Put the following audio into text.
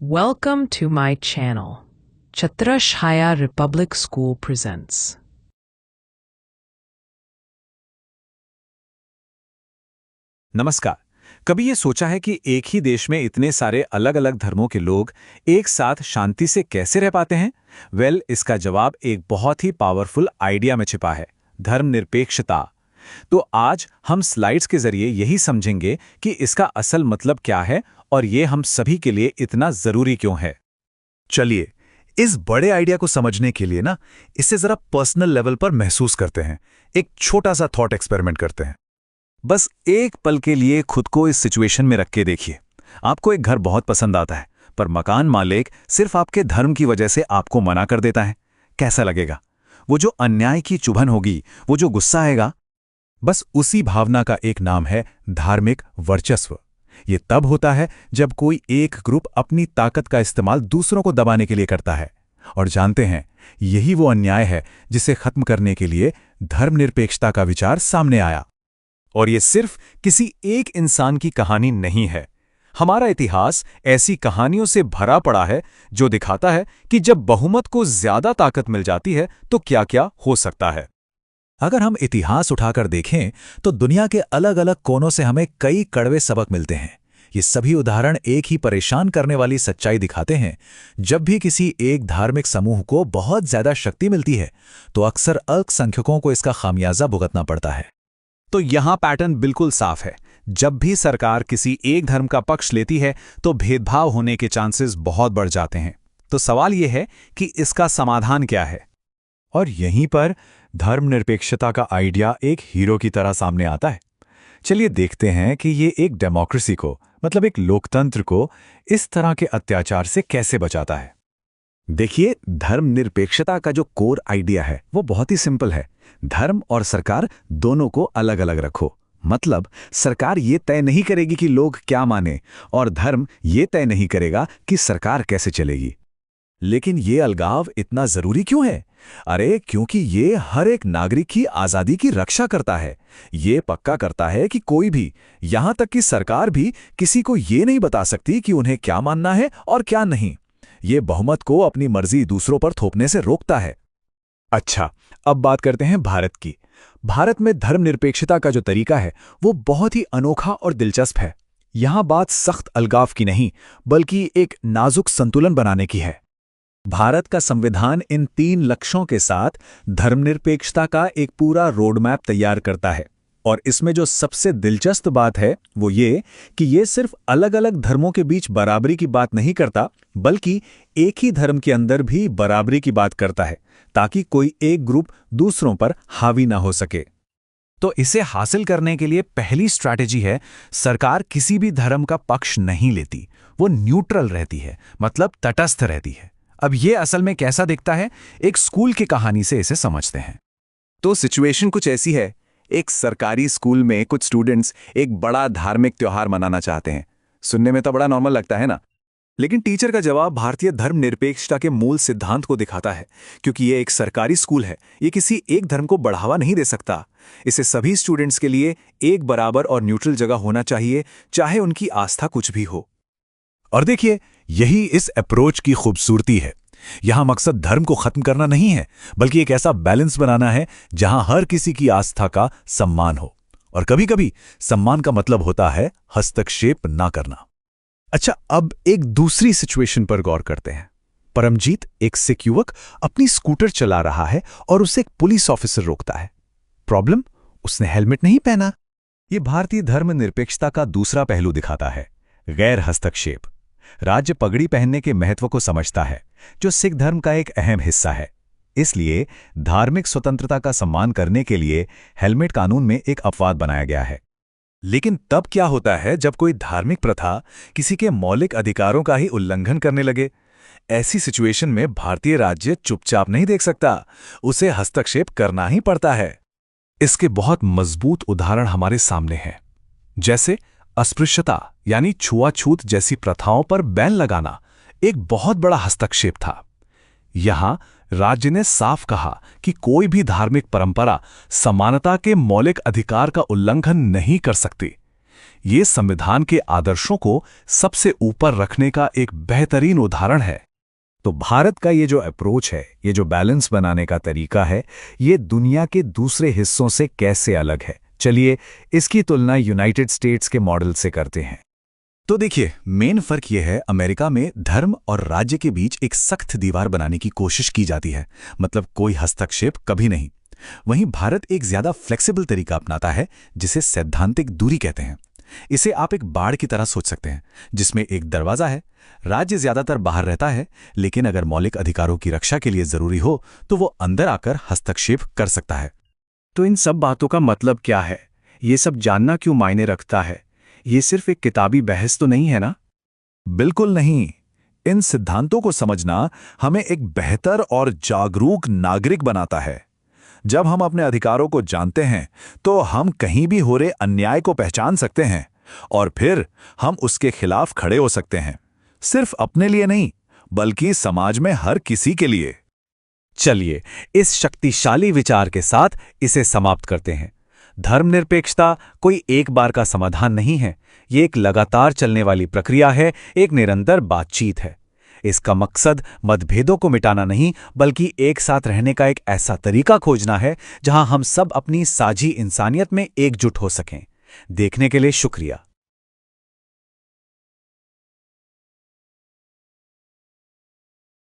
Welcome to my channel. Chhatrashaya Republic School presents. नमस्कार। कभी ये सोचा है कि एक ही देश में इतने सारे अलग अलग धर्मों के लोग एक साथ शांति से कैसे रह पाते हैं? इसका जवाब एक बहुत ही पावरफुल आइडिया में छिपा है, धर्मनिरपेक्षता। तो आज हम स्लाइड्स के जरिए यही समझेंगे कि इसका असल मतलब क्या है और ये हम सभी के लिए इतना जरूरी क्यों है। चलिए, इस बड़े आइडिया को समझने के लिए इसे जरा पर्सनल लेवल पर महसूस करते हैं। एक छोटा सा थॉट एक्सपेरिमेंट करते हैं। बस एक पल के लिए खुद को इस सिचुएशन में रख के देखिए। आपको एक घर बहुत पसंद आता है, पर मकान मालिक सिर्फ आपके धर्म की वजह से आपको मना कर देता है। कैसा लगेगा? वो जो अन्याय की चुभन होगी, वो जो गुस्सा आएगा। बस उसी भावना का एक नाम है धार्मिक वर्चस्व। ये तब होता है जब कोई एक ग्रुप अपनी ताकत का इस्तेमाल दूसरों को दबाने के लिए करता है। और जानते हैं, यही वो अन्याय है जिसे खत्म करने के लिए धर्मनिरपेक्षता का विचार सामने आया। और ये सिर्फ किसी एक इंसान की कहानी नहीं है। हमारा इतिहास ऐसी कहानियों से भरा पड़ा है जो दिखाता है कि जब बहुमत को ज्यादा ताकत मिल जाती है तो क्या क्या हो सकता है। अगर हम इतिहास उठाकर देखें तो दुनिया के अलग अलग कोनों से हमें कई कड़वे सबक मिलते हैं। ये सभी उदाहरण एक ही परेशान करने वाली सच्चाई दिखाते हैं। जब भी किसी एक धार्मिक समूह को बहुत ज्यादा शक्ति मिलती है तो अक्सर अल्पसंख्यकों को इसका खामियाजा भुगतना पड़ता है। तो यहां पैटर्न बिल्कुल साफ है। जब भी सरकार किसी एक धर्म का पक्ष लेती है तो भेदभाव होने के चांसेस बहुत बढ़ जाते हैं। तो सवाल यह है कि इसका समाधान क्या है? और यहीं पर धर्मनिरपेक्षता का आइडिया एक हीरो की तरह सामने आता है। चलिए देखते हैं कि ये एक डेमोक्रेसी को, मतलब एक लोकतंत्र को, इस तरह के अत्याचार से कैसे बचाता है। देखिए, धर्मनिरपेक्षता का जो कोर आइडिया है वो बहुत ही सिंपल है। धर्म और सरकार दोनों को अलग अलग रखो। मतलब सरकार ये तय नहीं करेगी कि लोग क्या माने, और धर्म ये तय नहीं करेगा कि सरकार कैसे चलेगी। लेकिन ये अलगाव इतना जरूरी क्यों है? अरे क्योंकि ये हर एक नागरिक की आजादी की रक्षा करता है। ये पक्का करता है कि कोई भी, यहां तक कि सरकार भी, किसी को ये नहीं बता सकती कि उन्हें क्या मानना है और क्या नहीं। ये बहुमत को अपनी मर्जी दूसरों पर थोपने से रोकता है। अच्छा, अब बात करते हैं भारत की। भारत में धर्मनिरपेक्षता का जो तरीका है वो बहुत ही अनोखा और दिलचस्प है। यहां बात सख्त अलगाव की नहीं, बल्कि एक नाजुक संतुलन बनाने की है। भारत का संविधान इन 3 लक्ष्यों के साथ धर्मनिरपेक्षता का एक पूरा रोडमैप तैयार करता है। और इसमें जो सबसे दिलचस्प बात है वो ये कि ये सिर्फ अलग अलग धर्मों के बीच बराबरी की बात नहीं करता, बल्कि एक ही धर्म के अंदर भी बराबरी की बात करता है, ताकि कोई एक ग्रुप दूसरों पर हावी ना हो सके। तो इसे हासिल करने के लिए पहली स्ट्रैटेजी है, सरकार किसी भी धर्म का पक्ष नहीं लेती, वो न्यूट्रल रहती है, मतलब तटस्थ रहती है। अब ये असल में कैसा दिखता है, एक स्कूल की कहानी से इसे समझते हैं। तो सिचुएशन कुछ ऐसी है। एक सरकारी स्कूल में कुछ स्टूडेंट्स एक बड़ा धार्मिक त्योहार मनाना चाहते हैं। सुनने में तो बड़ा नॉर्मल लगता है ना, लेकिन टीचर का जवाब भारतीय धर्मनिरपेक्षता के मूल सिद्धांत को दिखाता है। क्योंकि ये एक सरकारी स्कूल है, ये किसी एक धर्म को बढ़ावा नहीं दे सकता। इसे सभी स्टूडेंट्स के लिए एक बराबर और न्यूट्रल जगह होना चाहिए, चाहे उनकी आस्था कुछ भी हो। और देखिए, यही इस अप्रोच की खूबसूरती है। यहां मकसद धर्म को खत्म करना नहीं है, बल्कि एक ऐसा बैलेंस बनाना है जहां हर किसी की आस्था का सम्मान हो। और कभी-कभी सम्मान का मतलब होता है हस्तक्षेप ना करना। अच्छा, अब एक दूसरी सिचुएशन पर गौर करते हैं। परमजीत, एक सिख युवक, अपनी स्कूटर चला रहा है और उसे एक पुलिस ऑफिसर रोकता है। प्रॉब्लम, उसने हेलमेट नहीं पहना। यह भारतीय धर्मनिरपेक्षता का दूसरा पहलू दिखाता है, गैर हस्तक्षेप। राज्य पगड़ी पहनने के महत्व को समझता है, जो सिख धर्म का एक अहम हिस्सा है। इसलिए धार्मिक स्वतंत्रता का सम्मान करने के लिए हेलमेट कानून में एक अपवाद बनाया गया है। लेकिन तब क्या होता है जब कोई धार्मिक प्रथा किसी के मौलिक अधिकारों का ही उल्लंघन करने लगे? ऐसी सिचुएशन में भारतीय राज्य चुपचाप नहीं देख सकता, उसे हस्तक्षेप करना ही पड़ता है। इसके बहुत मजबूत उदाहरण हमारे सामने हैं, जैसे अस्पृश्यता यानी छुआछूत जैसी प्रथाओं पर बैन लगाना एक बहुत बड़ा हस्तक्षेप था। यहां राज्य ने साफ कहा कि कोई भी धार्मिक परंपरा समानता के मौलिक अधिकार का उल्लंघन नहीं कर सकती। ये संविधान के आदर्शों को सबसे ऊपर रखने का एक बेहतरीन उदाहरण है। तो भारत का ये जो अप्रोच है, ये जो बैलेंस बनाने का तरीका है, ये दुनिया के दूसरे हिस्सों से कैसे अलग है? चलिए इसकी तुलना यूनाइटेड स्टेट्स के मॉडल से करते हैं। तो देखिए, मेन फर्क यह है, अमेरिका में धर्म और राज्य के बीच एक सख्त दीवार बनाने की कोशिश की जाती है, मतलब कोई हस्तक्षेप कभी नहीं। वहीं भारत एक ज्यादा फ्लेक्सिबल तरीका अपनाता है, जिसे सैद्धांतिक दूरी कहते हैं। इसे आप एक बाड़ की तरह सोच सकते हैं, जिसमें एक दरवाजा है। राज्य ज्यादातर बाहर रहता है, लेकिन अगर मौलिक अधिकारों की रक्षा के लिए जरूरी हो तो वो अंदर आकर हस्तक्षेप कर सकता है। तो इन सब बातों का मतलब क्या है? ये सब जानना क्यों मायने रखता है? ये सिर्फ एक किताबी बहस तो नहीं है ना? बिल्कुल नहीं। इन सिद्धांतों को समझना हमें एक बेहतर और जागरूक नागरिक बनाता है। जब हम अपने अधिकारों को जानते हैं तो हम कहीं भी हो रहे अन्याय को पहचान सकते हैं और फिर हम उसके खिलाफ खड़े हो सकते हैं, सिर्फ अपने लिए नहीं बल्कि समाज में हर किसी के लिए। चलिए इस शक्तिशाली विचार के साथ इसे समाप्त करते हैं। धर्मनिरपेक्षता कोई एक बार का समाधान नहीं है, ये एक लगातार चलने वाली प्रक्रिया है, एक निरंतर बातचीत है। इसका मकसद मतभेदों को मिटाना नहीं, बल्कि एक साथ रहने का एक ऐसा तरीका खोजना है जहां हम सब अपनी साझी इंसानियत में एकजुट हो सकें। देखने के लिए शुक्रिया।